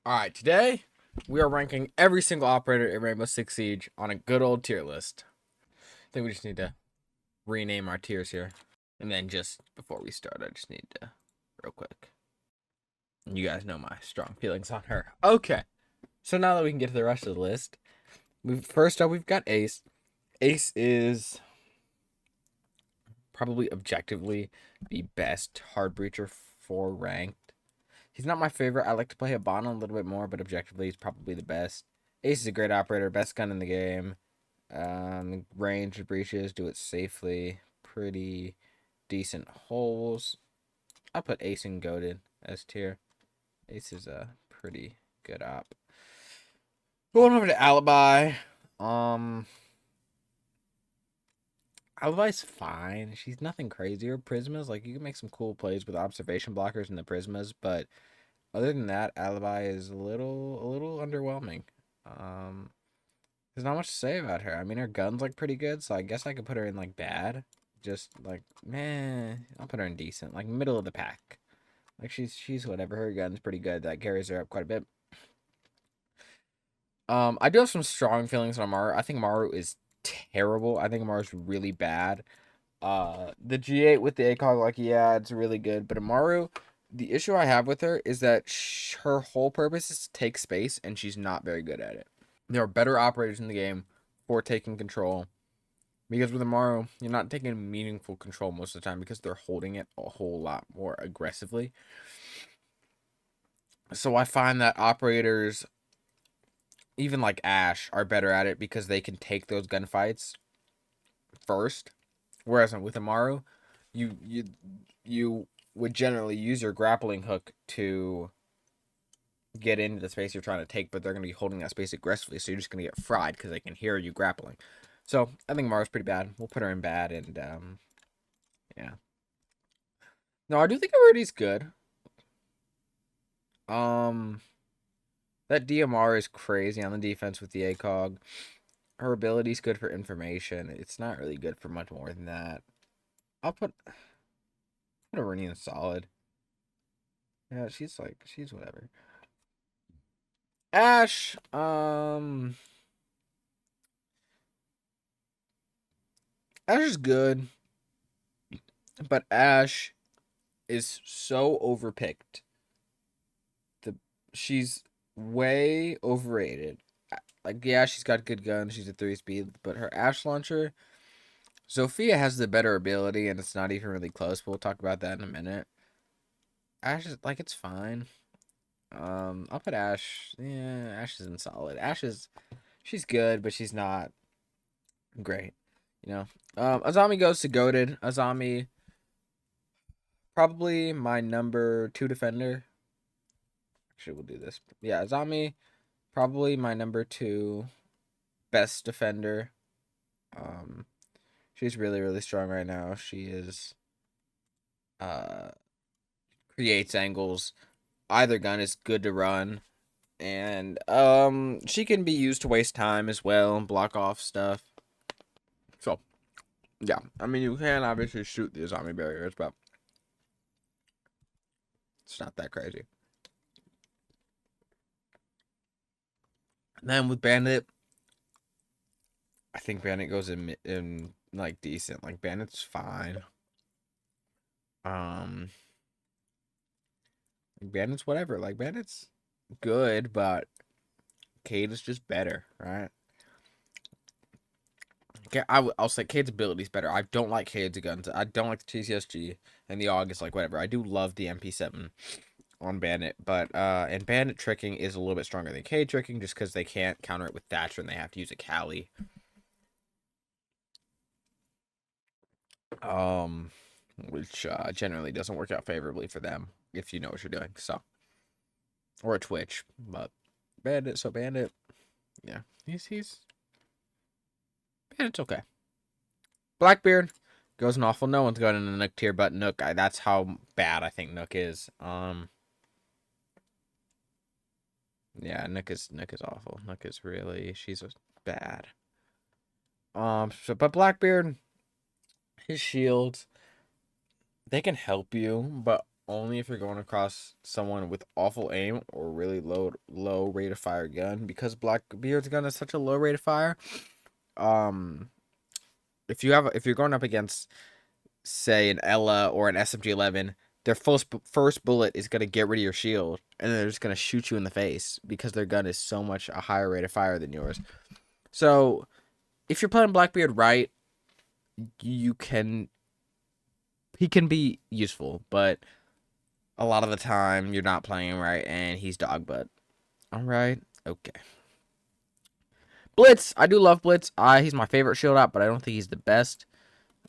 Alright, today we are ranking every single operator in Rainbow Six Siege on a good old tier list. I think we just need to rename our tiers here. And then just before we start, I just need to, real quick. You guys know my strong feelings on her. Okay, so now that we can get to the rest of the list, first up we've got Ace. Ace is probably objectively the best hard breacher for ranked. He's not my favorite. I like to play Hibana a little bit more, but objectively, he's probably the best. Ace is a great operator, best gun in the game. Range breaches, do it safely. Pretty decent holes. I'll put Ace and Goated as tier. Ace is a pretty good op. Going over to Alibi. Alibi's fine. She's nothing crazy. Her Prismas, like, you can make some cool plays with observation blockers and the Prismas, but other than that, Alibi is a little underwhelming. There's not much to say about her. I mean, her gun's like pretty good, so I guess I could put her in like bad. Just like, man, I'll put her in decent, like middle of the pack. Like she's whatever. Her gun's pretty good. That carries her up quite a bit. I do have some strong feelings on Maru. I think Maru is terrible. I think Maru's really bad. The G8 with the ACOG, like, yeah, it's really good. But Amaru, the issue I have with her is that her whole purpose is to take space, and she's not very good at it. There are better operators in the game for taking control. Because with Amaru, you're not taking meaningful control most of the time because they're holding it a whole lot more aggressively. So I find that operators, even like Ashe, are better at it because they can take those gunfights first. Whereas with Amaru, you would generally use your grappling hook to get into the space you're trying to take, but they're going to be holding that space aggressively, so you're just going to get fried because they can hear you grappling. So I think Amaru's pretty bad. We'll put her in bad, and yeah. No, I do think Iridi's good. That DMR is crazy on the defense with the ACOG. Her ability's good for information. It's not really good for much more than that. I'll put Irini in solid. Yeah, she's whatever. Ashe, Ashe is good, but Ashe is so overpicked. She's way overrated. Like, yeah, she's got good guns. She's a 3 speed, but her Ashe launcher, Zofia has the better ability, and it's not even really close. But we'll talk about that in a minute. Ashe is like, it's fine. I'll put Ashe. Yeah, Ashe isn't solid. She's good, but she's not great. You know. Azami goes to Goated. Azami, probably my number 2 defender. Actually, we'll do this. Yeah, Azami, probably my number 2 best defender. She's really, really strong right now. She is creates angles. Either gun is good to run. And she can be used to waste time as well and block off stuff. So yeah. I mean, you can obviously shoot the Azami barriers, but it's not that crazy. And then with Bandit, I think Bandit goes in like decent. Like, Bandit's fine. Bandit's whatever. Like, Bandit's good, but Cade is just better, right? Okay, I'll say Cade's ability is better. I don't like Cade's guns. I don't like the TCSG and the AUG is like whatever. I do love the MP7 on Bandit, but and Bandit tricking is a little bit stronger than Cade tricking just because they can't counter it with Thatcher and they have to use a Kali. Which generally doesn't work out favorably for them if you know what you're doing. So, or a Twitch, but Bandit. So Bandit, yeah, he's Bandit's okay. Blackbeard goes an awful. No one's going in the Nook tier, but Nook. That's how bad I think Nook is. Yeah, Nook is awful. Nook is really, she's bad. But Blackbeard, his shields, they can help you, but only if you're going across someone with awful aim or really low rate of fire gun, because Blackbeard's gun is such a low rate of fire. Um, if you're going up against, say, an Ella or an SMG-11, their first bullet is gonna get rid of your shield, and they're just gonna shoot you in the face because their gun is so much a higher rate of fire than yours. So if you're playing Blackbeard right, you can he can be useful, but a lot of the time you're not playing him right, and he's dog butt. All right, okay. Blitz, I do love Blitz. He's my favorite shield out, but I don't think he's the best.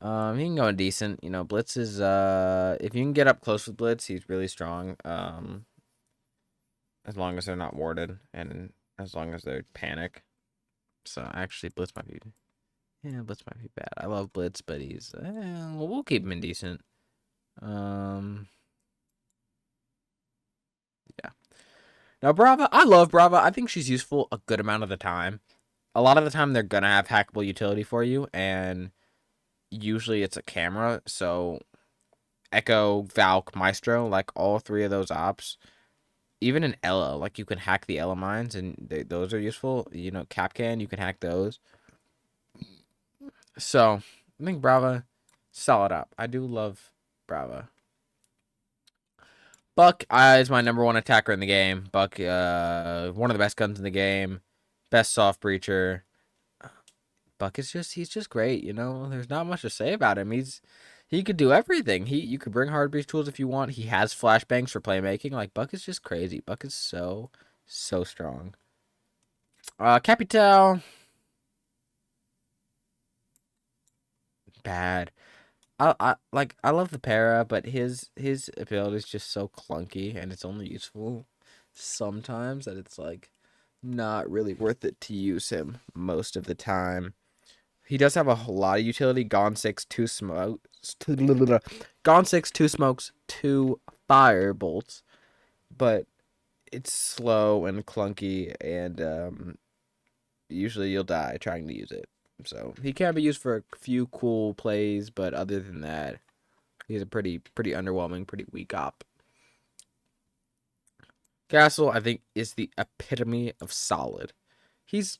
He can go in decent. You know, Blitz is if you can get up close with Blitz, he's really strong. As long as they're not warded and as long as they panic. So actually, Blitz might be bad. I love Blitz, but he's well, we'll keep him in decent. Yeah. Now Brava, I love Brava. I think she's useful a good amount of the time. A lot of the time, they're gonna have hackable utility for you, and usually it's a camera. So Echo, Valk, Maestro, like all three of those ops. Even an Ella, like you can hack the Ella mines, and those are useful. You know, Capcan, you can hack those. So I think Brava, solid up. I do love Brava. Buck is my number one attacker in the game. Buck, one of the best guns in the game, best soft breacher. Buck is he's just great. You know, there's not much to say about him. He could do everything. You could bring hard breach tools if you want. He has flashbangs for playmaking. Like Buck is just crazy. Buck is so strong. Capital, bad. I love the para, but his ability is just so clunky, and it's only useful sometimes that it's like not really worth it to use him most of the time. He does have a lot of utility. Gone 6, 2 smokes. Gone 6, 2 smokes, 2 fire bolts. But it's slow and clunky, and usually you'll die trying to use it. So he can be used for a few cool plays, but other than that, he's a pretty underwhelming, pretty weak op. Castle, I think, is the epitome of solid. He's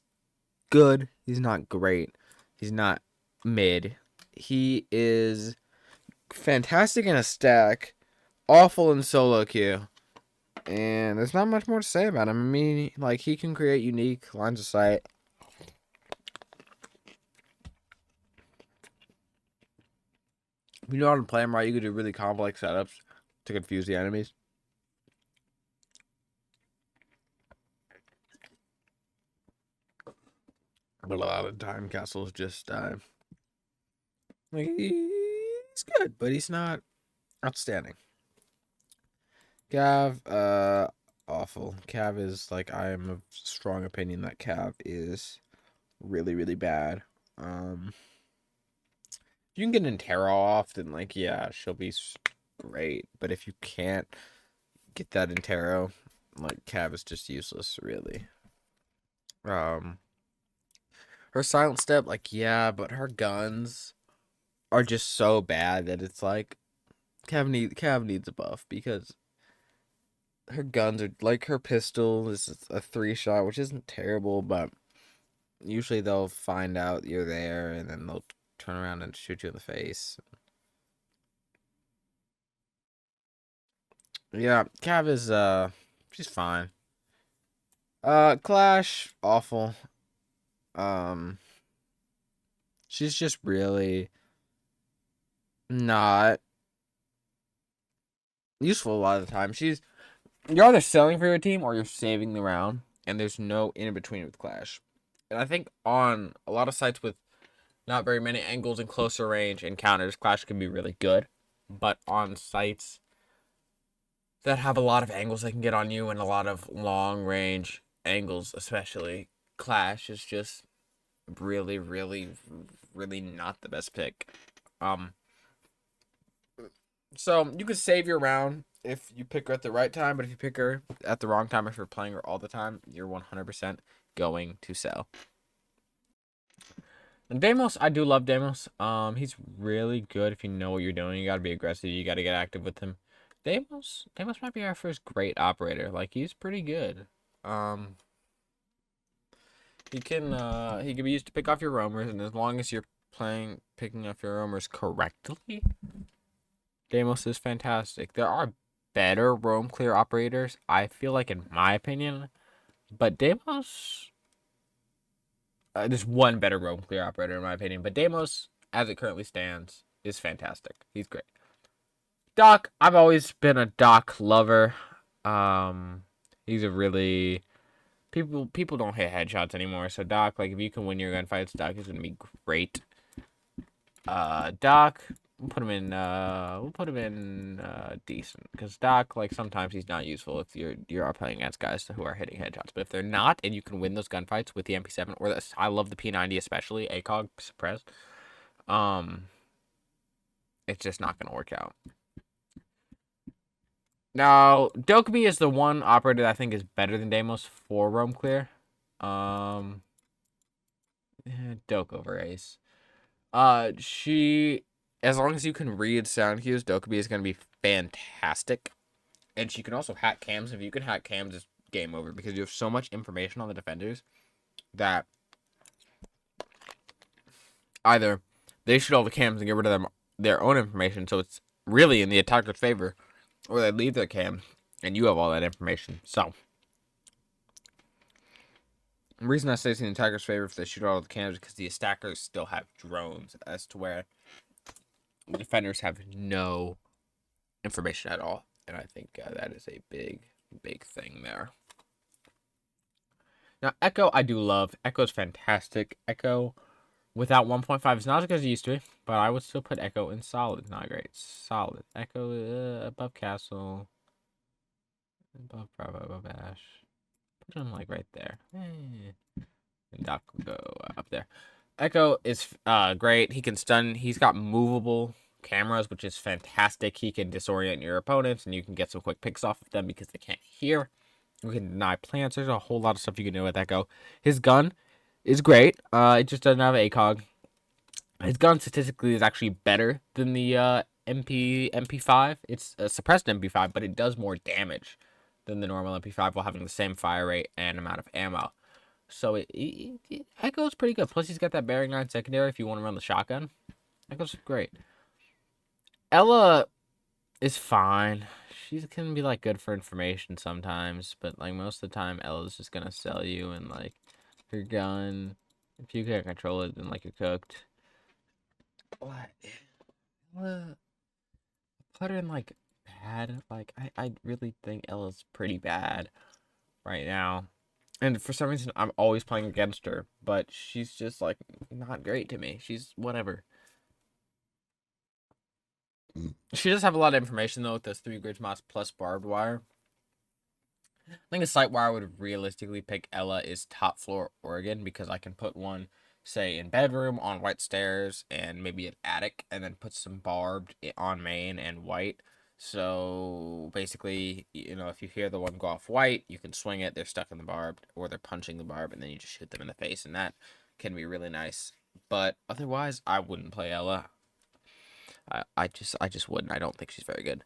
good. He's not great. He's not mid. He is fantastic in a stack, awful in solo queue, and there's not much more to say about him. I mean, like, he can create unique lines of sight. If you know how to play him right, you can do really complex setups to confuse the enemies. But a lot of the time, Castle's just like, he's good, but he's not outstanding. Cav, awful. Cav is like, I am of strong opinion that Cav is really bad. If you can get Intero off, then like, yeah, she'll be great. But if you can't get that Intero, like, Cav is just useless, really. Her silent step, like, yeah, but her guns are just so bad that it's like Cav needs a buff, because her guns are like, her pistol is a 3-shot, which isn't terrible, but usually they'll find out you're there and then they'll turn around and shoot you in the face. Yeah, Cav is she's fine. Clash, awful. She's just really not useful a lot of the time. You're either selling for your team or you're saving the round, and there's no in between with Clash. And I think on a lot of sites with not very many angles and closer range encounters, Clash can be really good. But on sites that have a lot of angles they can get on you and a lot of long range angles, especially, Clash is just really not the best pick. So you could save your round if you pick her at the right time, but if you pick her at the wrong time, if you're playing her all the time, you're 100% going to sell. And Deimos, I do love Deimos. He's really good if you know what you're doing. You gotta be aggressive. You gotta get active with him. Deimos might be our first great operator. Like, he's pretty good. He can be used to pick off your roamers, and as long as you're picking off your roamers correctly, Deimos is fantastic. There are better roam clear operators, I feel like, in my opinion, but Deimos, there's one better roam clear operator in my opinion, but Deimos, as it currently stands, is fantastic. He's great. Doc, I've always been a Doc lover. He's a really people don't hit headshots anymore, so Doc, like, if you can win your gunfights, Doc is gonna be great. Doc, we'll put him in decent, because Doc, like, sometimes he's not useful if you're playing against guys who are hitting headshots, but if they're not and you can win those gunfights with the MP7 or I love the P90 especially, ACOG suppressed, it's just not gonna work out. Now, Dokkaebi is the one operator that I think is better than Deimos for roam clear. Doke over Ace. She, as long as you can read sound cues, Dokkaebi is going to be fantastic. And she can also hack cams. If you can hack cams, it's game over, because you have so much information on the defenders that either they shoot all the cams and get rid of their own information, so it's really in the attacker's favor, or they leave their cam and you have all that information. So the reason I say it's in the attacker's favor if they shoot all the cams is because the attackers still have drones, as to where the defenders have no information at all. And I think that is a big thing there. Now, Echo, I do love. Echo's fantastic. Echo, without 1.5, is not as good as it used to be, but I would still put Echo in solid. Not great. Solid. Echo above Castle. Above Bravo, above Ash. Put him, like, right there. And Doc will go up there. Echo is great. He can stun. He's got movable cameras, which is fantastic. He can disorient your opponents, and you can get some quick picks off of them because they can't hear. You can deny plants. There's a whole lot of stuff you can do with Echo. His gun is great. It just doesn't have ACOG. His gun statistically is actually better than the MP5. It's a suppressed MP5, but it does more damage than the normal MP5 while having the same fire rate and amount of ammo. So Echo's pretty good. Plus, he's got that bearing 9 secondary if you want to run the shotgun. Echo's great. Ela is fine. She can be, like, good for information sometimes, but, like, most of the time, Ela's just gonna sell you, and, like, her gun, if you can't control it, then, like, you're cooked. What? Ela, put her in, like, bad. Like, I really think Ela's pretty bad right now. And for some reason, I'm always playing against her, but she's just, like, not great to me. She's whatever. She does have a lot of information, though, with those 3 grid mods plus barbed wire. I think a site where I would realistically pick Ela is Top Floor Oregon, because I can put one, say, in bedroom, on white stairs, and maybe an attic, and then put some barbed on main and white. So basically, you know, if you hear the one go off white, you can swing it, they're stuck in the barbed, or they're punching the barb, and then you just shoot them in the face, and that can be really nice. But otherwise, I wouldn't play Ela. I just wouldn't. I don't think she's very good.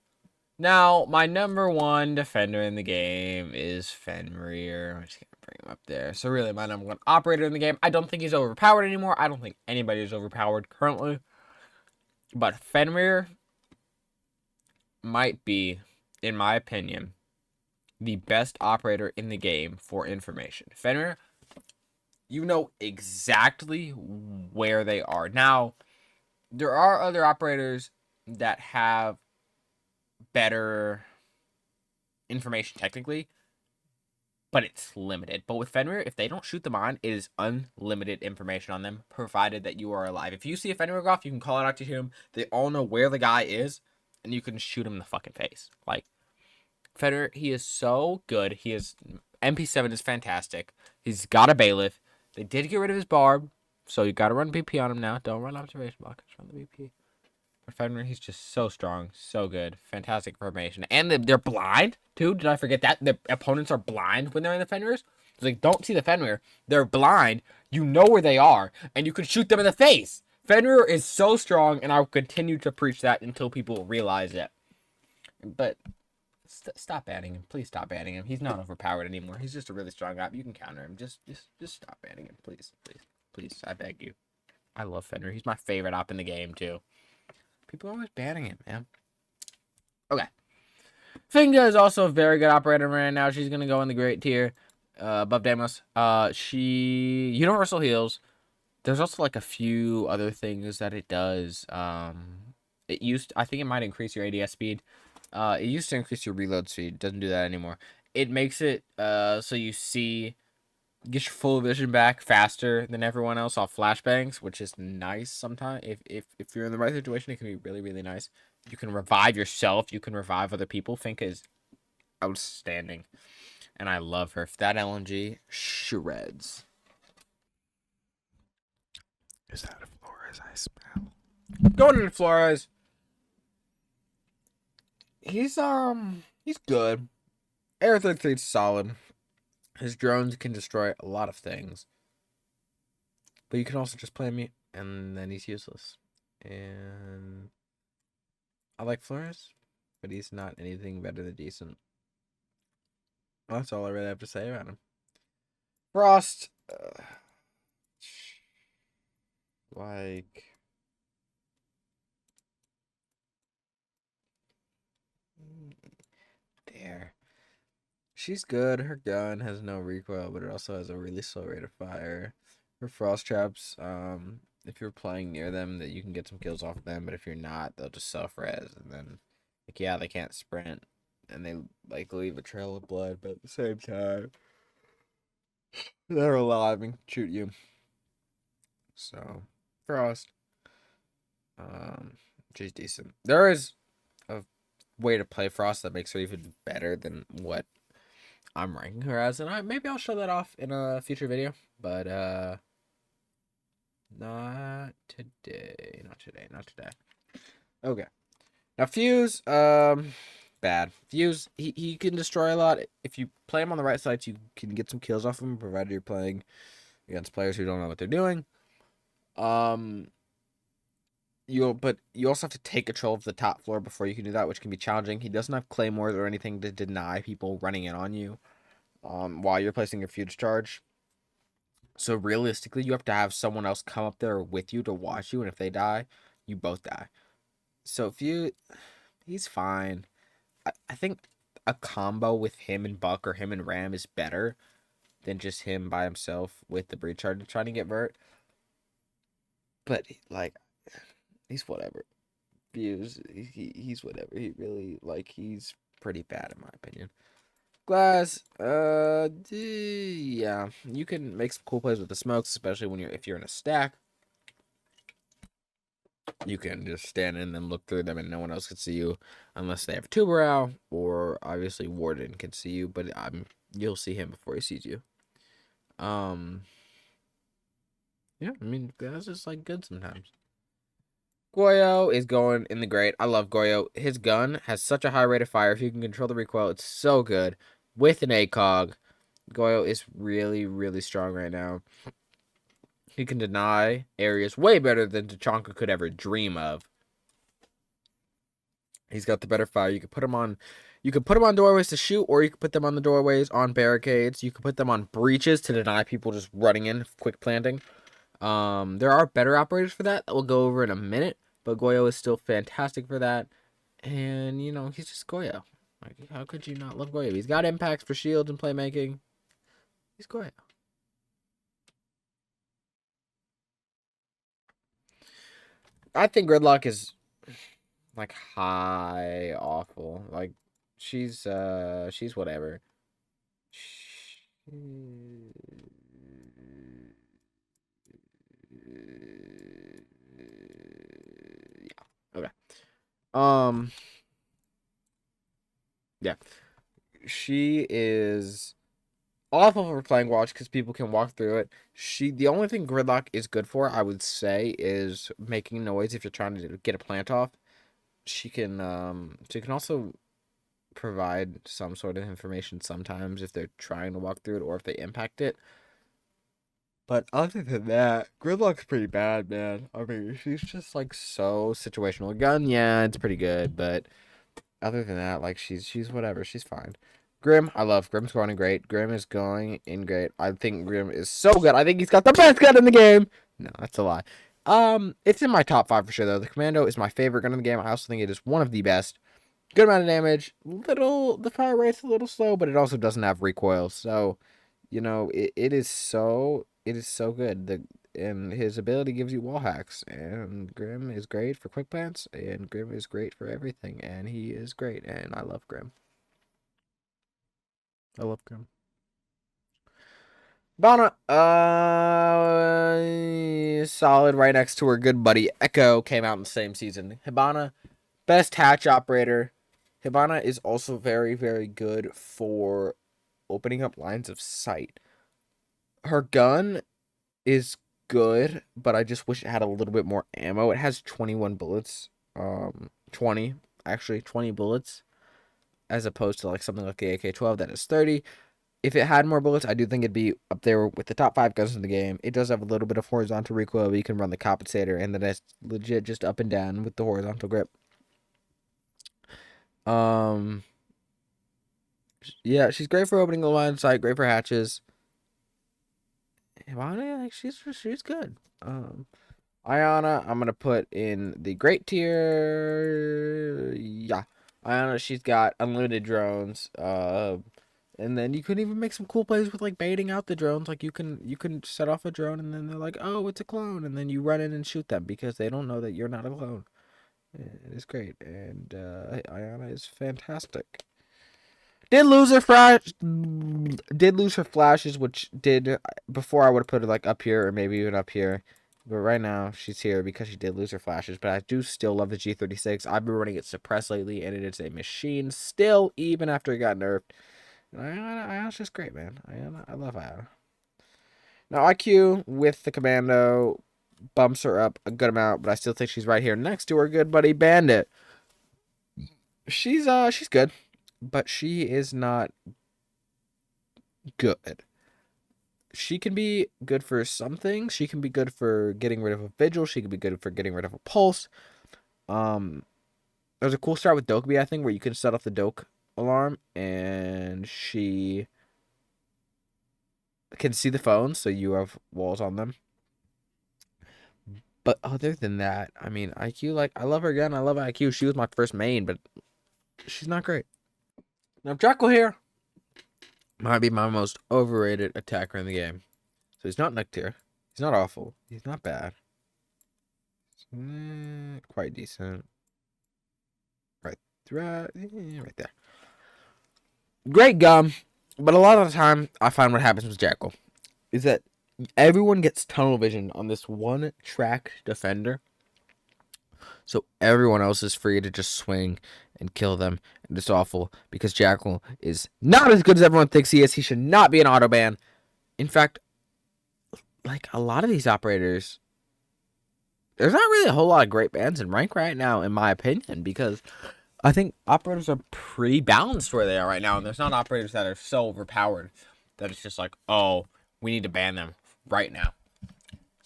Now, my number 1 defender in the game is Fenrir. I'm just gonna bring him up there. So really, my number 1 operator in the game. I don't think he's overpowered anymore. I don't think anybody is overpowered currently. But Fenrir might be, in my opinion, the best operator in the game for information. Fenrir, you know exactly where they are. Now, there are other operators that have better information technically, but it's limited. But with Fenrir, if they don't shoot the mine, it is unlimited information on them, provided that you are alive. If you see a Fenrir go off, you can call it out to him. They all know where the guy is, and you can shoot him in the fucking face. Like, Fenrir, he is so good. He is MP7 is fantastic. He's got a bailiff. They did get rid of his barb, so you gotta run BP on him now. Don't run observation block. Just run the BP. But Fenrir, he's just so strong, so good, fantastic formation, and they're blind too. Did I forget that the opponents are blind when they're in the Fenrirs? It's like, don't see the Fenrir. They're blind. You know where they are, and you can shoot them in the face. Fenrir is so strong, and I'll continue to preach that until people realize it. But stop banning him. Please stop banning him. He's not overpowered anymore. He's just a really strong op. You can counter him. Just stop banning him. Please, please, please. I beg you. I love Fenrir. He's my favorite op in the game, too. People are always banning him, man. Okay. Finga is also a very good operator right now. She's going to go in the great tier above Deimos. She universal heals. There's also like a few other things that it does. I think it might increase your ADS speed. It used to increase your reload speed. It doesn't do that anymore. It makes it so you get your full vision back faster than everyone else off flashbangs, which is nice sometimes. If you're in the right situation, it can be really, really nice. You can revive yourself. You can revive other people. Finka is outstanding. And I love her. That LNG shreds. Is that a Flores I smell? Going into Flores. He's good. Air 33 is solid. His drones can destroy a lot of things. But you can also just play me, and then he's useless. And I like Flores, but he's not anything better than decent. Well, that's all I really have to say about him. Frost. Like... There. She's good. Her gun has no recoil, but it also has a really slow rate of fire. Her frost traps, if you're playing near them, that you can get some kills off of them, but if you're not, they'll just self-res, and then, like, yeah, they can't sprint, and they, like, leave a trail of blood, but at the same time, they're alive and shoot you. So, Frost, she's decent. There is a way to play Frost that makes her even better than what I'm ranking her as, and maybe I'll show that off in a future video, but not today. Okay. Now Fuse, bad. Fuse, he can destroy a lot. If you play him on the right sides, you can get some kills off him, provided you're playing against players who don't know what they're doing. But you also have to take control of the top floor before you can do that, which can be challenging. He doesn't have claymores or anything to deny people running in on you while you're placing your fuse charge. So realistically, you have to have someone else come up there with you to watch you, and if they die, you both die. So he's fine. I think a combo with him and Buck or him and Ram is better than just him by himself with the breach charge trying to get Vert. But like, he's whatever. Fuse, he's whatever. He really, like, he's pretty bad in my opinion. Glass, yeah, you can make some cool plays with the smokes, especially if you're in a stack. You can just stand in them, look through them, and no one else can see you unless they have tuber out, or obviously Warden can see you, but you'll see him before he sees you. Yeah, I mean, that's just like good sometimes. Goyo is going in the great. I love Goyo. His gun has such a high rate of fire. If you can control the recoil, it's so good. With an ACOG, Goyo is really, really strong right now. He can deny areas way better than Tachanka could ever dream of. He's got the better fire. You could put him on doorways to shoot, or you could put them on the doorways on barricades. You could put them on breaches to deny people just running in, quick planting. There are better operators for that we'll go over in a minute, but Goyo is still fantastic for that. And, you know, he's just Goyo. Like, how could you not love Goyo? He's got impacts for shields and playmaking. He's Goyo. I think Gridlock is, like, high awful. Like, she's whatever. Okay. Yeah. She is awful for playing watch because people can walk through it. The only thing Gridlock is good for, I would say, is making noise if you're trying to get a plant off. She can also provide some sort of information sometimes if they're trying to walk through it or if they impact it. But other than that, Gridlock's pretty bad, man. I mean, she's just like so situational. Gun, yeah, it's pretty good, but other than that, like she's whatever. She's fine. Grim, I love Grim's going in great. Grim is going in great. I think Grim is so good. I think he's got the best gun in the game. No, that's a lie. It's in my top 5 for sure though. The Commando is my favorite gun in the game. I also think it is one of the best. Good amount of damage. The fire rate's a little slow, but it also doesn't have recoil. So, it is so good. And his ability gives you wall hacks. And Grim is great for quick plants, and Grim is great for everything. And he is great, and I love Grim. I love Grim. Hibana, solid right next to her good buddy Echo came out in the same season. Hibana, best hatch operator. Hibana is also very, very good for opening up lines of sight. Her gun is good, but I just wish it had a little bit more ammo. It has 21 bullets. 20 bullets, as opposed to like something like the AK-12 that is 30. If it had more bullets, I do think it'd be up there with the top 5 guns in the game. It does have a little bit of horizontal recoil, but you can run the compensator, and then it's legit just up and down with the horizontal grip. Yeah, she's great for opening the line of sight, great for hatches. Ivana, like she's good. Iana, I'm gonna put in the great tier. Yeah, Iana, she's got unlimited drones. And then you could even make some cool plays with like baiting out the drones. Like you can set off a drone, and then they're like, oh, it's a clone, and then you run in and shoot them because they don't know that you're not a clone. It is great, and Iana is fantastic. Did lose her flashes, which did before I would have put her like up here or maybe even up here. But right now she's here because she did lose her flashes. But I do still love the G36. I've been running it suppressed lately, and it is a machine still, even after it got nerfed. Iana's just great, man. I love Iana. Now IQ with the Commando bumps her up a good amount, but I still think she's right here next to her good buddy Bandit. She's good, but she is not good. She can be good for some things. She can be good for getting rid of a vigil. She can be good for getting rid of a pulse. There's a cool start with Dokkaebi, I think, where you can set off the Doke alarm, and she can see the phones, so you have walls on them. But other than that, I mean, IQ, like, I love her again. I love IQ. She was my first main, but she's not great. Now, Jekyll here might be my most overrated attacker in the game. So he's not neck tier. He's not awful. He's not bad. Quite decent. Right there. Great gum, but a lot of the time, I find what happens with Jekyll is that everyone gets tunnel vision on this one track defender. So everyone else is free to just swing and kill them. And it's awful because Jekyll is not as good as everyone thinks he is. He should not be an auto ban. In fact, like a lot of these operators, there's not really a whole lot of great bans in rank right now, in my opinion, because I think operators are pretty balanced where they are right now. And there's not operators that are so overpowered that it's just like, oh, we need to ban them right now.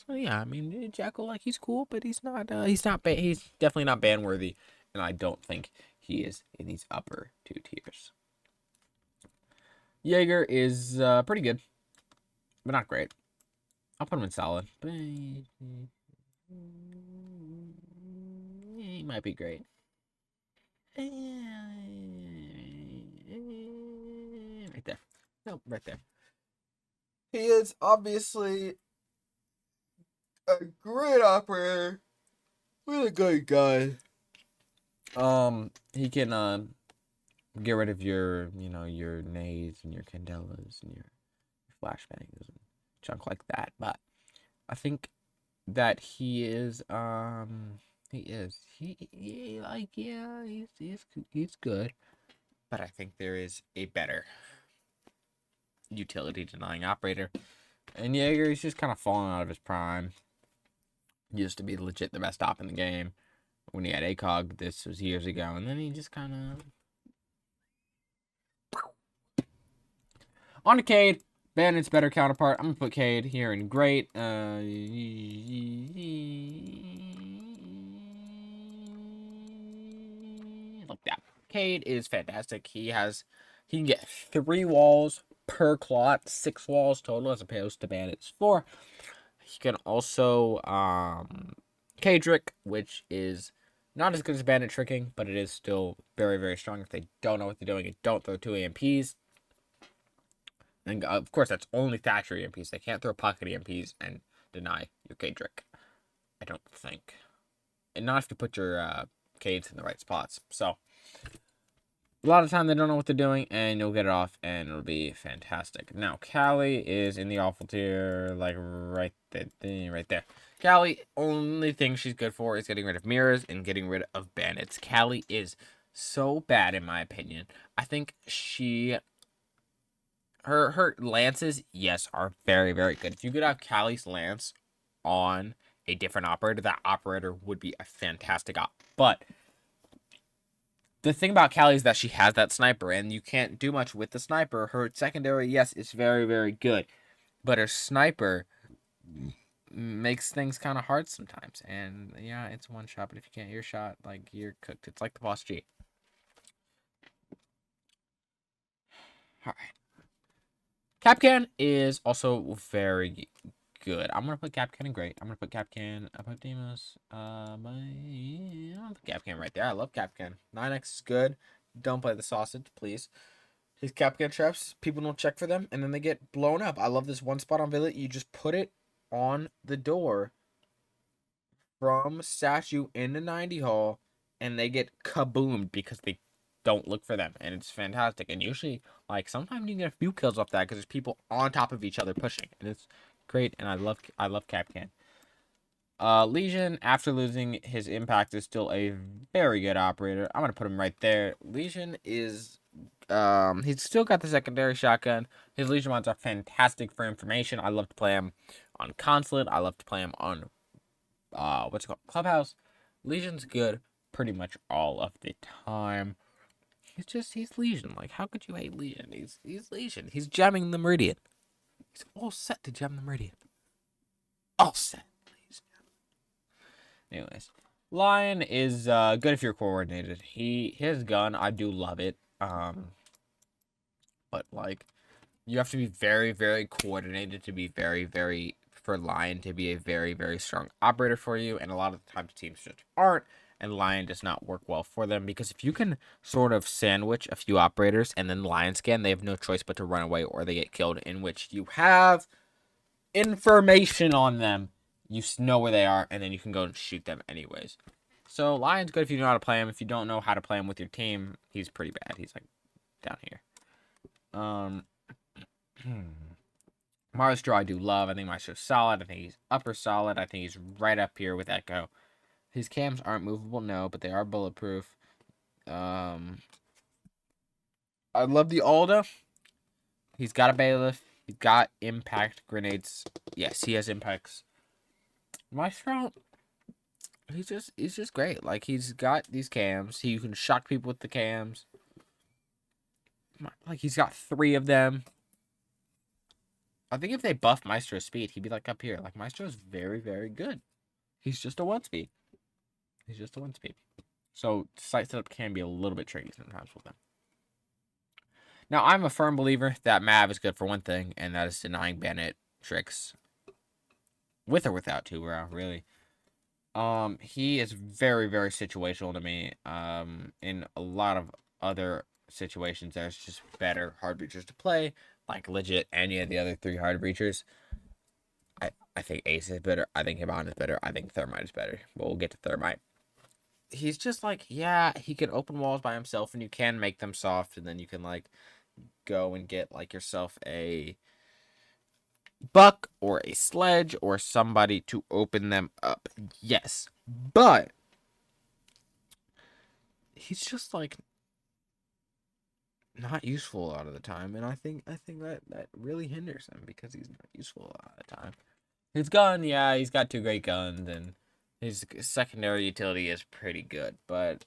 So yeah, I mean, Jekyll, like, he's cool, but he's definitely not ban worthy, and I don't think he is in these upper 2 tiers. Jaeger is pretty good, but not great. I'll put him in solid, but he might be great. Right there. No, right there. He is obviously a great operator. Really good guy. He can get rid of your, your nades and your candelas and your flashbangs and junk like that. But I think that he's good. But I think there is a better utility denying operator. And Jaeger, he's just kind of falling out of his prime. He used to be legit the best op in the game when he had ACOG. This was years ago, and then he just kind of... On to Cade, Bandit's better counterpart. I'm gonna put Cade here in great. Like that. Cade is fantastic. He can get 3 walls per clot, 6 walls total as opposed to Bandit's 4. He can also Kadrick, which is not as good as Bandit tricking, but it is still very, very strong if they don't know what they're doing and don't throw 2 EMPs. And of course, that's only Thatcher EMPs. They can't throw pocket EMPs and deny your Kadrick. I don't think. And not if you put your Cades in the right spots. So, a lot of time they don't know what they're doing, and you'll get it off, and it'll be fantastic. Now, Callie is in the awful tier, like right there. Callie, only thing she's good for is getting rid of mirrors and getting rid of bandits. Callie is so bad, in my opinion. I think her lances, yes, are very, very good. If you could have Callie's lance on a different operator, that operator would be a fantastic op. But the thing about Callie is that she has that sniper, and you can't do much with the sniper. Her secondary, yes, is very, very good. But her sniper makes things kind of hard sometimes. And yeah, it's one shot, but if you can't hear shot, like, you're cooked. It's like the Boss G. Alright. Kapkan is also very good. I'm gonna put Kapkan in great. I'm gonna put Kapkan. I put Demos. I'll put Kapkan right there. I love Kapkan. 9x is good. Don't play the sausage, please. His Kapkan traps, people don't check for them, and then they get blown up. I love this one spot on Billet. You just put it on the door from statue into 90 hall, and they get kaboomed because they don't look for them, and it's fantastic. And usually, like, sometimes you can get a few kills off that because there's people on top of each other pushing, and it's great. And I love Kapkan. Lesion, after losing his impact, is still a very good operator. I'm gonna put him right there. Lesion is he's still got the secondary shotgun. His Lesion mods are fantastic for information. I love to play him on Consulate. I love to play him on what's it called, Clubhouse. Legion's good pretty much all of the time. He's Lesion. Like, how could you hate Lesion? He's Lesion. He's jamming the Meridian. He's all set to jam the Meridian. All set. Anyways, Lion is good if you're coordinated. His gun, I do love it. But like, you have to be very, very coordinated to be for Lion to be a very, very strong operator for you. And a lot of the times teams just aren't, and Lion does not work well for them, because if you can sort of sandwich a few operators and then Lion scan, they have no choice but to run away or they get killed, in which you have information on them. You know where they are, and then you can go and shoot them anyways. So Lion's good if you know how to play him. If you don't know how to play him with your team, he's pretty bad. He's like down here. Maestro I do love. I think Maestro's solid. I think he's upper solid. I think he's right up here with Echo. His cams aren't movable, no, but they are bulletproof. I love the Alda. He's got a bailiff. He's got impact grenades. Yes, he has impacts. Maestro, he's just great. Like, he's got these cams. You can shock people with the cams. Like, he's got 3 of them. I think if they buff Maestro's speed, he'd be like up here. Like, Maestro's very, very good. He's just a 1 speed. So site setup can be a little bit tricky sometimes with them. Now, I'm a firm believer that Mav is good for one thing, and that is denying bandit tricks. With or without 2-brow, really. He is very, very situational to me. In a lot of other situations, there's just better hard breachers to play, like legit any of the other 3 hard breachers. I think Ace is better. I think Hibon is better. I think Thermite is better. We'll get to Thermite. He's just like, yeah, he can open walls by himself, and you can make them soft, and then you can like go and get like yourself a Buck or a Sledge or somebody to open them up. Yes, but he's just like not useful a lot of the time, and I think that really hinders him because he's not useful a lot of the time. His gun, yeah, he's got 2 great guns, and his secondary utility is pretty good. But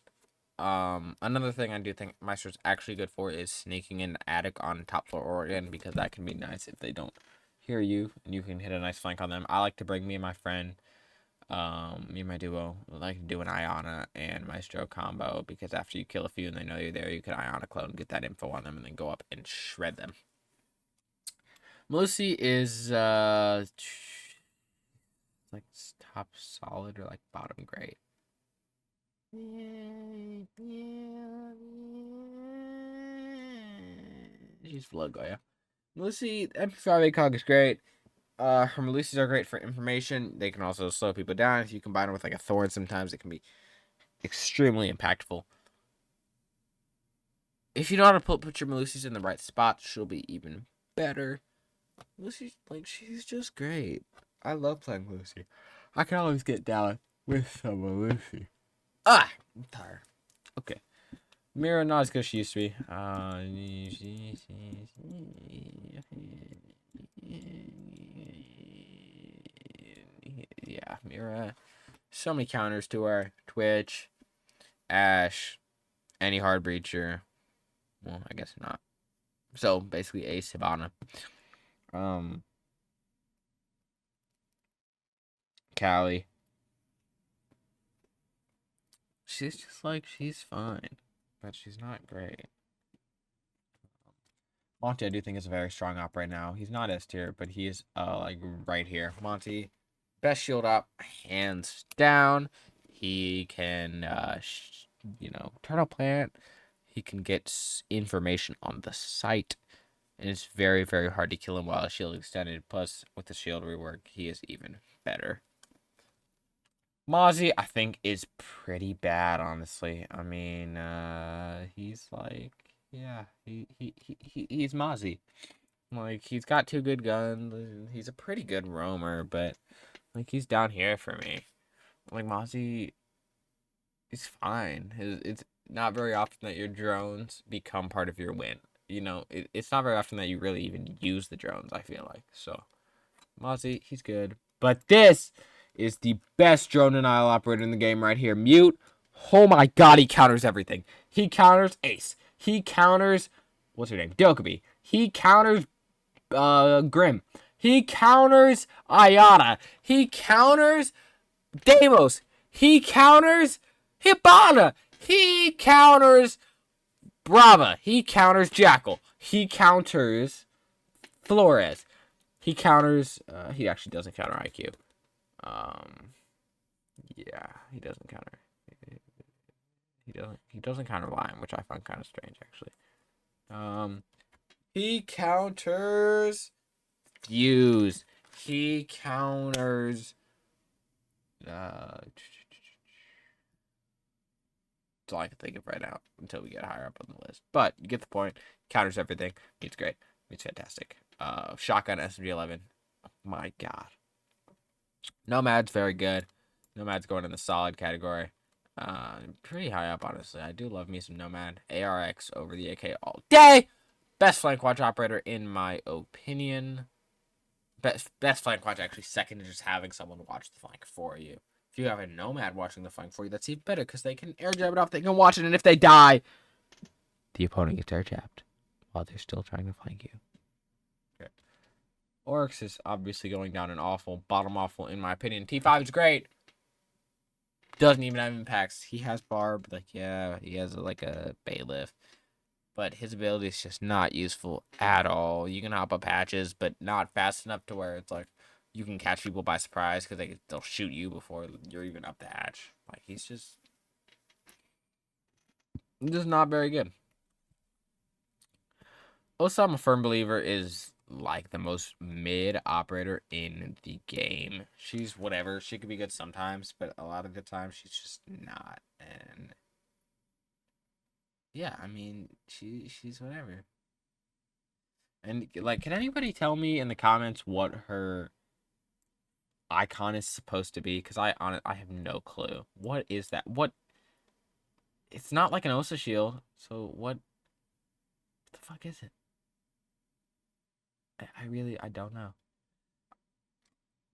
another thing I do think Maestro's actually good for is sneaking in the attic on top floor Oregon, because that can be nice if they don't hear you, and you can hit a nice flank on them. I like to bring me and my friend Me and my duo like to do an Iona and Maestro combo because after you kill a few and they know you're there, you can Iona clone, get that info on them, and then go up and shred them. Melusi is like top solid or like bottom great. She's Flood Goya. Melusi, MP5 ACOG is great. Her Melusis are great for information. They can also slow people down. If you combine them with like a Thorn, sometimes it can be extremely impactful. If you know how to put your Melusis in the right spot, she'll be even better. Lucy's like, she's just great. I love playing Lucy. I can always get down with some Lucy. Ah, I'm tired. Okay. Mira not as good as she used to be. Yeah, Mira. So many counters to her. Twitch, Ash, any hard breacher. Well, I guess not. So basically, Ace Hibana. Callie. She's just like, she's fine, but she's not great. Monty, I do think is a very strong op right now. He's not S tier, but he is like right here. Monty, best shield op, hands down. He can, turtle plant. He can get information on the site, and it's very, very hard to kill him while his shield extended. Plus, with the shield rework, he is even better. Mozzie, I think, is pretty bad, honestly. I mean, he's like, yeah, he's Mozzie. Like, he's got 2 good guns. He's a pretty good roamer, but, like, he's down here for me. Like, Mozzie is fine. It's not very often that your drones become part of your win. You know, it's not very often that you really even use the drones, I feel like. So, Mozzie, he's good. But this is the best drone denial operator in the game right here. Mute. Oh my god, he counters everything. He counters Ace. He counters, what's her name? Dokkaebi. He counters Grim. He counters Ayana. He counters Deimos. He counters Hibana. He counters Brava. He counters Jackal. He counters Flores. He counters, he actually doesn't counter IQ. Yeah, he doesn't counter. He doesn't counter Lion, which I find kind of strange, actually. He counters Fuse. He counters. That's all I can think of right now until we get higher up on the list. But you get the point. Counters everything. It's great. It's fantastic. Shotgun SMG-11. Oh my god. Nomad's very good. Nomad's going in the solid category. Pretty high up, honestly. I do love me some Nomad. ARX over the AK all day. Best flank watch operator, in my opinion. Best flank watch, actually, second to just having someone watch the flank for you. If you have a Nomad watching the flank for you, that's even better because they can air jab it off. They can watch it, and if they die, the opponent gets air jabbed while they're still trying to flank you. Okay. Oryx is obviously going down an awful, bottom awful, in my opinion. T5 is great. Doesn't even have impacts. He has barb, like, yeah, he has like a bailiff, but his ability is just not useful at all. You can hop up hatches, but not fast enough to where it's like you can catch people by surprise because they'll shoot you before you're even up the hatch. Like, he's just not very good. Osa, I'm a firm believer, is like the most mid operator in the game. She's whatever. She could be good sometimes, but a lot of the time she's just not. And yeah, I mean, she's whatever. And like, can anybody tell me in the comments what her icon is supposed to be? Because I have no clue. What is that? What? It's not like an Osa shield. So what the fuck is it? I don't know.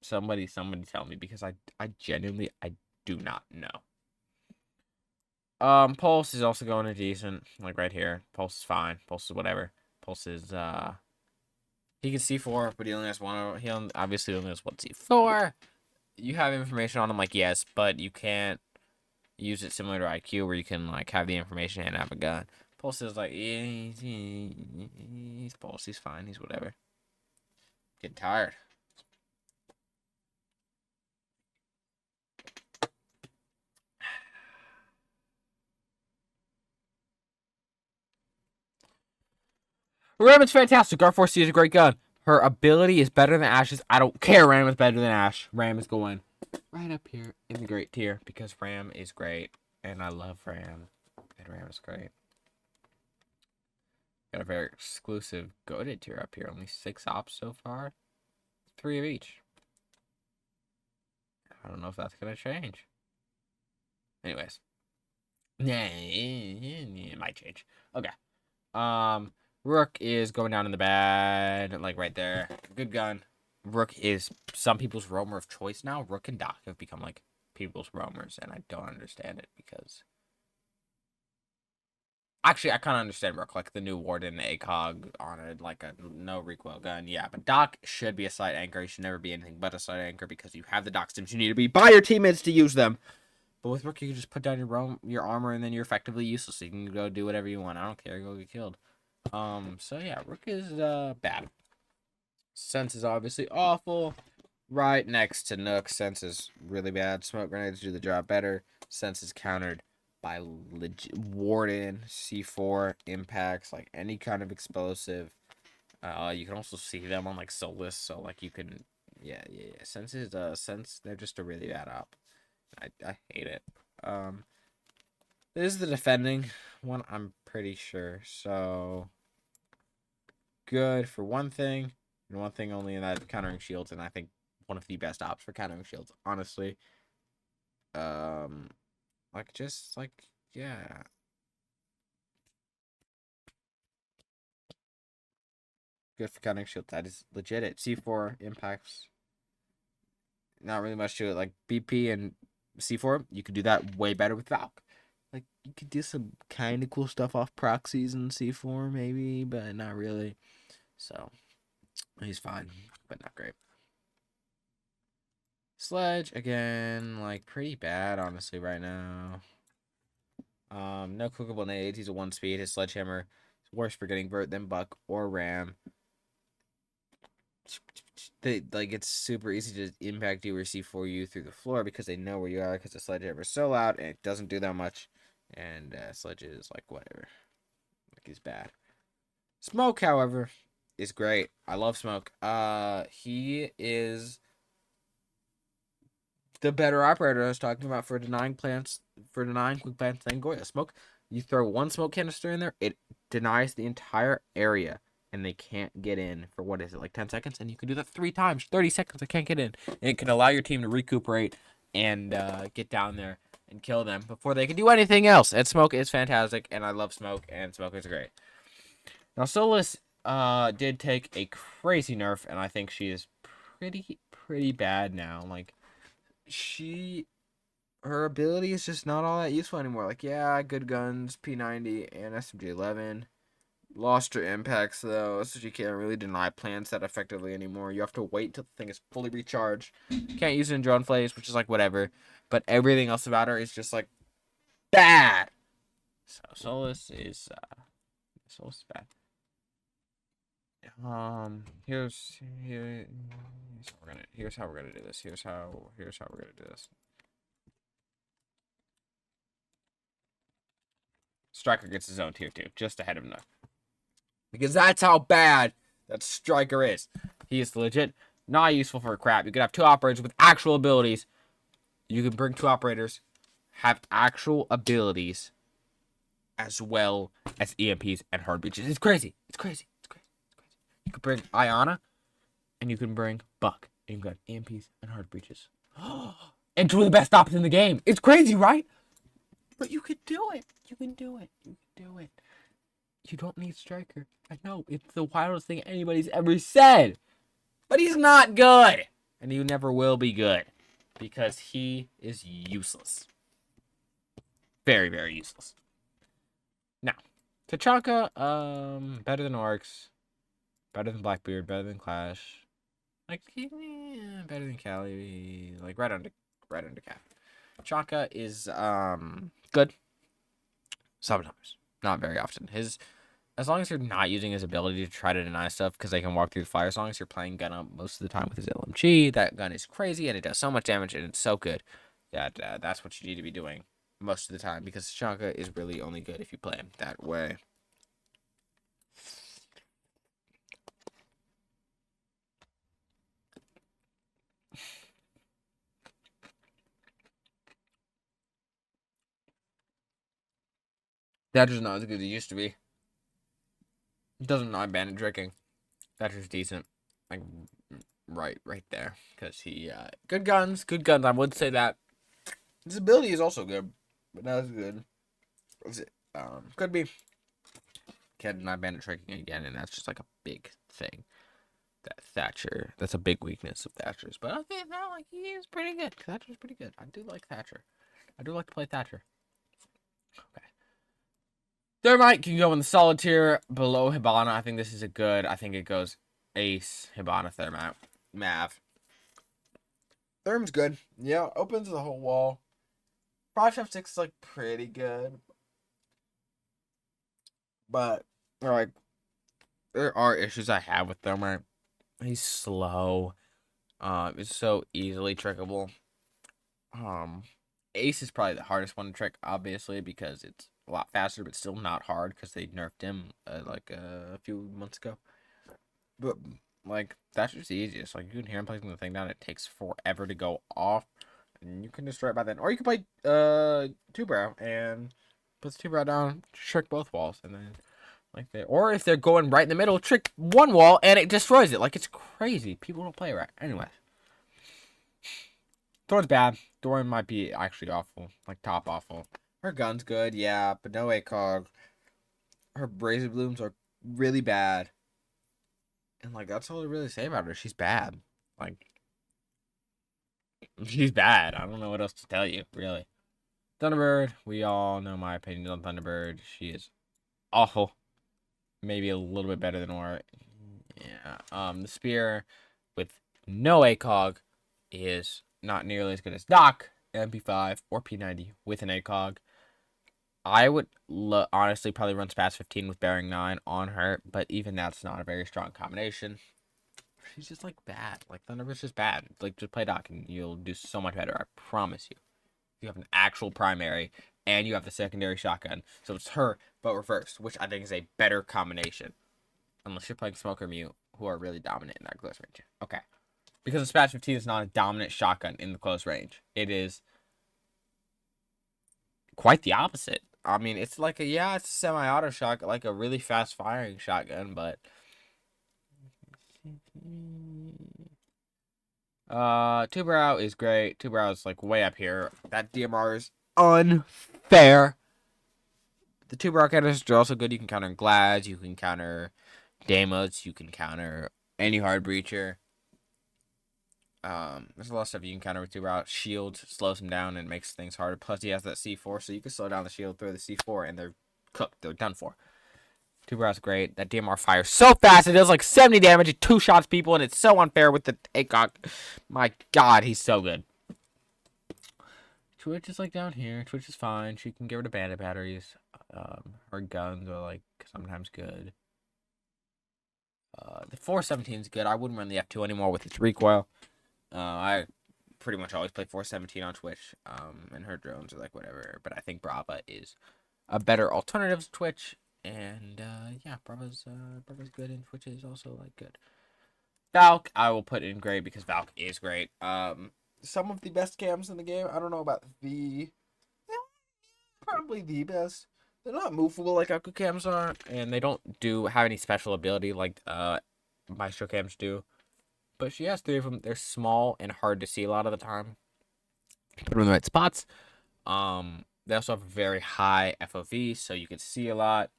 Somebody tell me, because I genuinely, I do not know. Pulse is also going to decent, like right here. Pulse is fine. Pulse is whatever. Pulse is, he can C4, but he only has one, obviously only has one C4. you have information on him, like, yes, but you can't use it similar to IQ where you can, like, have the information and have a gun. Pulse is like, yeah, he's Pulse. He's fine. He's whatever. Getting tired. Ram is fantastic. R4C is a great gun. Her ability is better than Ash's. I don't care. Ram is better than Ash. Ram is going right up here in the great tier because Ram is great. And I love Ram. And Ram is great. Got a very exclusive goated tier up here. Only 6 ops so far. 3 of each. I don't know if that's going to change. Anyways. Yeah, it might change. Okay. Rook is going down in the bad, like right there. Good gun. Rook is some people's roamer of choice now. Rook and Doc have become like people's roamers, and I don't understand it because. Actually, I kind of understand Rook, like the new Warden ACOG on it, like a no recoil gun. Yeah, but Doc should be a side anchor. He should never be anything but a side anchor because you have the Doc stims you need to be by your teammates to use them. But with Rook, you can just put down your armor, and then you're effectively useless. You can go do whatever you want. I don't care. Go get killed. So yeah, Rook is bad. Sense is obviously awful. Right next to Nook, Sense is really bad. Smoke grenades do the job better. Sense is countered by Warden, C4, impacts, like any kind of explosive. You can also see them on like Solus, so like you can, yeah. Sense is Sense. They're just a really bad op. I hate it. This is the defending one, I'm pretty sure. So good for one thing, and one thing only, in that countering shields, and I think one of the best ops for countering shields, honestly. Like just like yeah. Good for countering shields. That is legit it. C4 impacts. Not really much to it. Like BP and C4, you could do that way better with Valk. Like, you could do some kind of cool stuff off proxies in C4, maybe, but not really. So, he's fine, but not great. Sledge, again, like, pretty bad, honestly, right now. No cookable nades. He's a 1-speed. His sledgehammer is worse for getting vert than Buck or Ram. It's super easy to impact you or C4 you through the floor because they know where you are because the sledgehammer is so loud and it doesn't do that much. And Sledge is like whatever. Like, he's bad. Smoke, however, is great. I love Smoke. He is the better operator I was talking about for denying quick plants than Goya. Smoke, you throw one smoke canister in there, it denies the entire area. And they can't get in for, what is it, like 10 seconds? And you can do that 3 times. 30 seconds, they can't get in. And it can allow your team to recuperate and get down there and kill them before they can do anything else. And Smoke is fantastic, and I love Smoke, and Smoke is great. Now, Solus did take a crazy nerf, and I think she is pretty bad now. Like, her ability is just not all that useful anymore. Like, yeah, good guns, P90 and SMG11. Lost her impacts, though, so you can't really deny plants that effectively anymore. You have to wait till the thing is fully recharged. Can't use it in drone flays, which is like whatever. But everything else about her is just like bad. So Solus is bad. Here's how we're gonna do this. Here's how we're gonna do this. Striker gets his own tier 2, just ahead of Nook. Because that's how bad that Striker is. He is legit not useful for crap. You could have 2 operators with actual abilities. You can bring 2 operators, have actual abilities, as well as EMPs and hard breaches. It's crazy. It's crazy. You could bring Iana, and you can bring Buck. And you can have EMPs and hard breaches. And 2 of the best ops in the game. It's crazy, right? But you could do it. You can do it. You don't need Striker. I know, it's the wildest thing anybody's ever said. But he's not good. And he never will be good. Because he is useless. Very, very useless. Now, Tachanka, better than Orcs. Better than Blackbeard. Better than Clash. Like, better than Cali. Like, right under Cap. Chaka is, good. Sometimes. Not very often. As long as you're not using his ability to try to deny stuff, because they can walk through the fire, as long as you're playing gun up most of the time with his LMG, that gun is crazy and it does so much damage and it's so good that that's what you need to be doing most of the time, because Chaka is really only good if you play him that way. Thatcher's not as good as he used to be. Doesn't mind bandit tricking. Thatcher's decent. Like, right there. Because he, good guns. I would say that. His ability is also good, but not as good. Could be. Can't deny bandit tricking again, and that's just like a big thing. That Thatcher, that's a big weakness of Thatcher's. But I think that, like, he is pretty good. Thatcher's pretty good. I do like Thatcher. I do like to play Thatcher. Okay. Thermite can go in the solid tier below Hibana. I think this is a good. I think it goes Ace, Hibana, Thermite, Mav. Therm's good. Yeah, opens the whole wall. 5.6 is like pretty good. But like, there are issues I have with Thermite. He's slow. It's so easily trickable. Ace is probably the hardest one to trick, obviously, because it's a lot faster, but still not hard because they nerfed him like a few months ago. But like, that's just the easiest. Like, you can hear him placing the thing down, it takes forever to go off, and you can destroy it by then. Or you can play Two Brow and puts Two Brow down, trick both walls, and then like that. Or if they're going right in the middle, trick one wall and it destroys it. Like, it's crazy. People don't play right. Anyway. Thorn's bad. Thorn might be actually awful. Like, top awful. Her gun's good, yeah, but no ACOG. Her Brazen Blooms are really bad. And, like, that's all I really say about her. She's bad. Like, she's bad. I don't know what else to tell you, really. Thunderbird, we all know my opinion on Thunderbird. She is awful. Maybe a little bit better than Aura. Yeah. The Spear with no ACOG is not nearly as good as Doc, MP5, or P90 with an ACOG. I would honestly probably run Spaz 15 with Bearing 9 on her, but even that's not a very strong combination. She's just, like, bad. Like, Thunderbird's just bad. Like, just play Doc and you'll do so much better. I promise you. You have an actual primary, and you have the secondary shotgun. So it's her, but reversed, which I think is a better combination. Unless you're playing Smoke or Mute, who are really dominant in that close range. Okay. Because the Spaz 15 is not a dominant shotgun in the close range. It is quite the opposite. I mean, it's like it's a semi-auto shotgun, like a really fast-firing shotgun, but... Two Brow is great. Two Brow is, like, way up here. That DMR is unfair. The Two Brow counters are also good. You can counter Glads, you can counter Deimos, you can counter any hard breacher. There's a lot of stuff you can counter with Two Brow. Shield slows him down and makes things harder. Plus, he has that C4, so you can slow down the shield, throw the C4, and they're cooked. They're done for. Two Brow's great. That DMR fires so fast. It does like 70 damage. It two-shots people, and it's so unfair with the ACOG. My God, he's so good. Twitch is, like, down here. Twitch is fine. She can get rid of bandit batteries. Her guns are, like, sometimes good. The 417 is good. I wouldn't run the F2 anymore with its recoil. I pretty much always play 417 on Twitch. And her drones are, like, whatever. But I think Brava is a better alternative to Twitch. And, yeah, Brava's good, and Twitch is also, like, good. Valk, I will put in great because Valk is great. Some of the best cams in the game. I don't know about probably the best. They're not movable like Aku cams are, and they don't have any special ability like Maestro cams do. But she has 3 of them. They're small and hard to see a lot of the time. Put them in the right spots. They also have a very high FOV, so you can see a lot.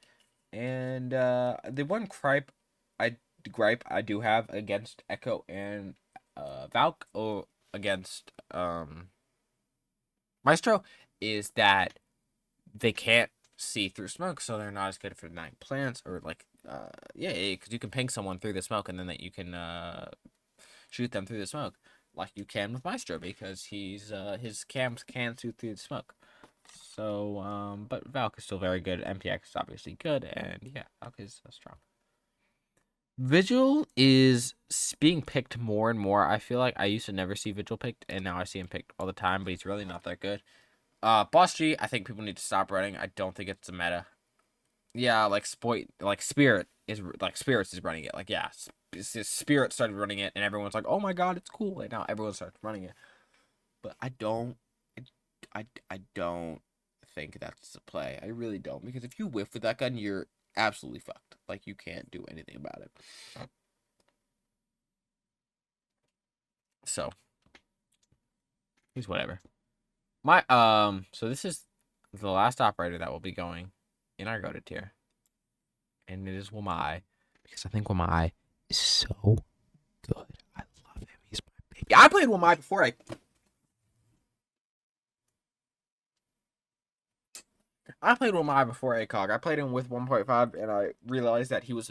And the one gripe I do have against Echo and Valk, or against Maestro, is that they can't see through smoke, so they're not as good for denying plants, or like because you can ping someone through the smoke, and then that you can shoot them through the smoke, like you can with Maestro, because his cams can shoot through the smoke. So, but Valk is still very good. MPX is obviously good, and yeah, Valk is strong. Vigil is being picked more and more. I feel like I used to never see Vigil picked, and now I see him picked all the time, but he's really not that good. Boss G, I think people need to stop running. I don't think it's a meta. Yeah, like Spirits is running it. Like, yeah, Spirit started running it, and everyone's like, oh my god, it's cool. And now everyone starts running it. But I don't think that's the play. I really don't, because if you whiff with that gun, you're absolutely fucked. Like, you can't do anything about it. So, he's whatever. So this is the last operator that will be going in our goated tier, and it is Wamai, because I think Wamai is so good. I love him. He's my baby. I played Wamai before I played Wamai before ACOG. I played him with 1.5, and I realized that he was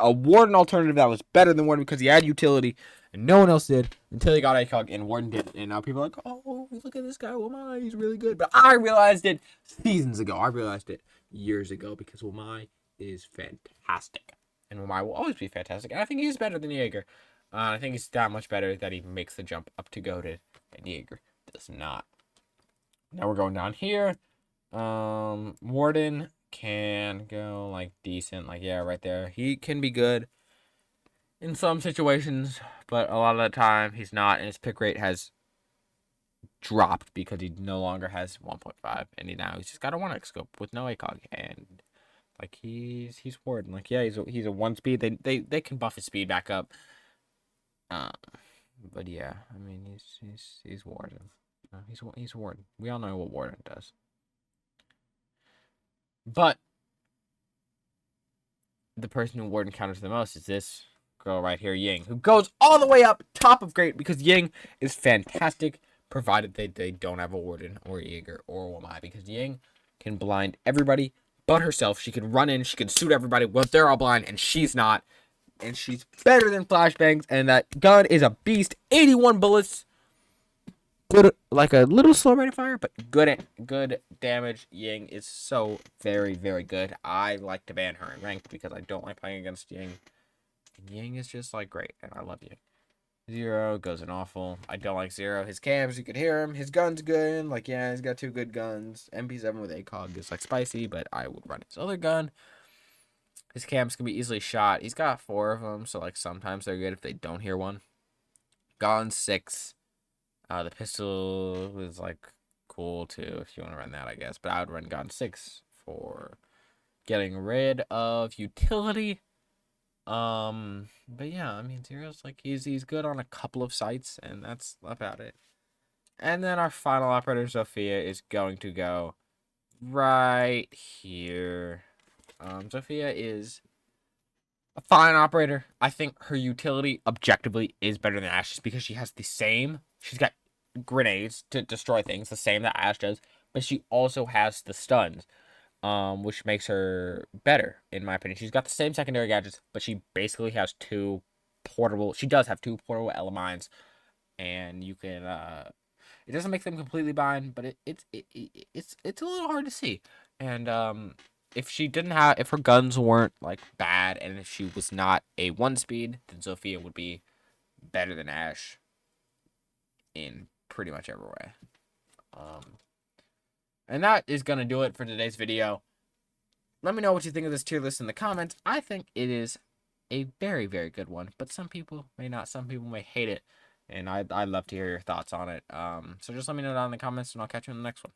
a Warden alternative that was better than Warden because he had utility, and no one else did until he got ACOG, and Warden did. And now people are like, oh, look at this guy, Wamai, he's really good. But I realized it seasons ago. I realized it years ago, because Wamai is fantastic. And Wamai will always be fantastic. And I think he's better than Jaeger. I think he's that much better that he makes the jump up to goated, and Jaeger does not. Now we're going down here. Warden can go like decent, like, yeah, right there. He can be good in some situations, but a lot of the time he's not, and his pick rate has dropped because he no longer has 1.5, and he's just got a 1x scope with no ACOG, and like he's Warden. Like, yeah, he's a 1 speed. They can buff his speed back up. But yeah, I mean, he's Warden. He's Warden. We all know what Warden does. But the person who Warden counters the most is this girl right here, Ying, who goes all the way up top of great, because Ying is fantastic, provided they don't have a Warden or Jaeger or Wamai, because Ying can blind everybody but herself. She can run in, she can shoot everybody, well, they're all blind, and she's not. And she's better than Flashbangs, and that gun is a beast. 81 bullets. Good, like a little slow rate of fire, but good damage. Ying is so very, very good. I like to ban her in ranked because I don't like playing against Ying. And Ying is just like great, and I love Ying. Zero goes in awful. I don't like Zero. His cams, you could hear him. His gun's good. Like, yeah, he's got 2 good guns. MP7 with ACOG is like spicy, but I would run his other gun. His cams can be easily shot. He's got 4 of them, so like sometimes they're good if they don't hear one. Gon 6. The pistol is like cool too if you want to run that, I guess. But I would run Gon 6 for getting rid of utility. But yeah, I mean, Zero's like he's good on a couple of sites, and that's about it. And then our final operator, Zofia, is going to go right here. Zofia is a fine operator. I think her utility objectively is better than Ash's, because she has the same. She's got grenades to destroy things, the same that Ash does, but she also has the stuns, which makes her better, in my opinion. She's got the same secondary gadgets, but she basically has 2 portable. She does have 2 portable elements, and you can. It doesn't make them completely bind, but it's a little hard to see. And if her guns weren't like bad, and if she was not a 1 speed, then Zofia would be better than Ash in pretty much every way. And that is gonna do it for today's video. Let me know what you think of this tier list in the comments. I think it is a very, very good one, but some people may not. Some people may hate it, and I'd love to hear your thoughts on it. So just let me know down in the comments, and I'll catch you in the next one.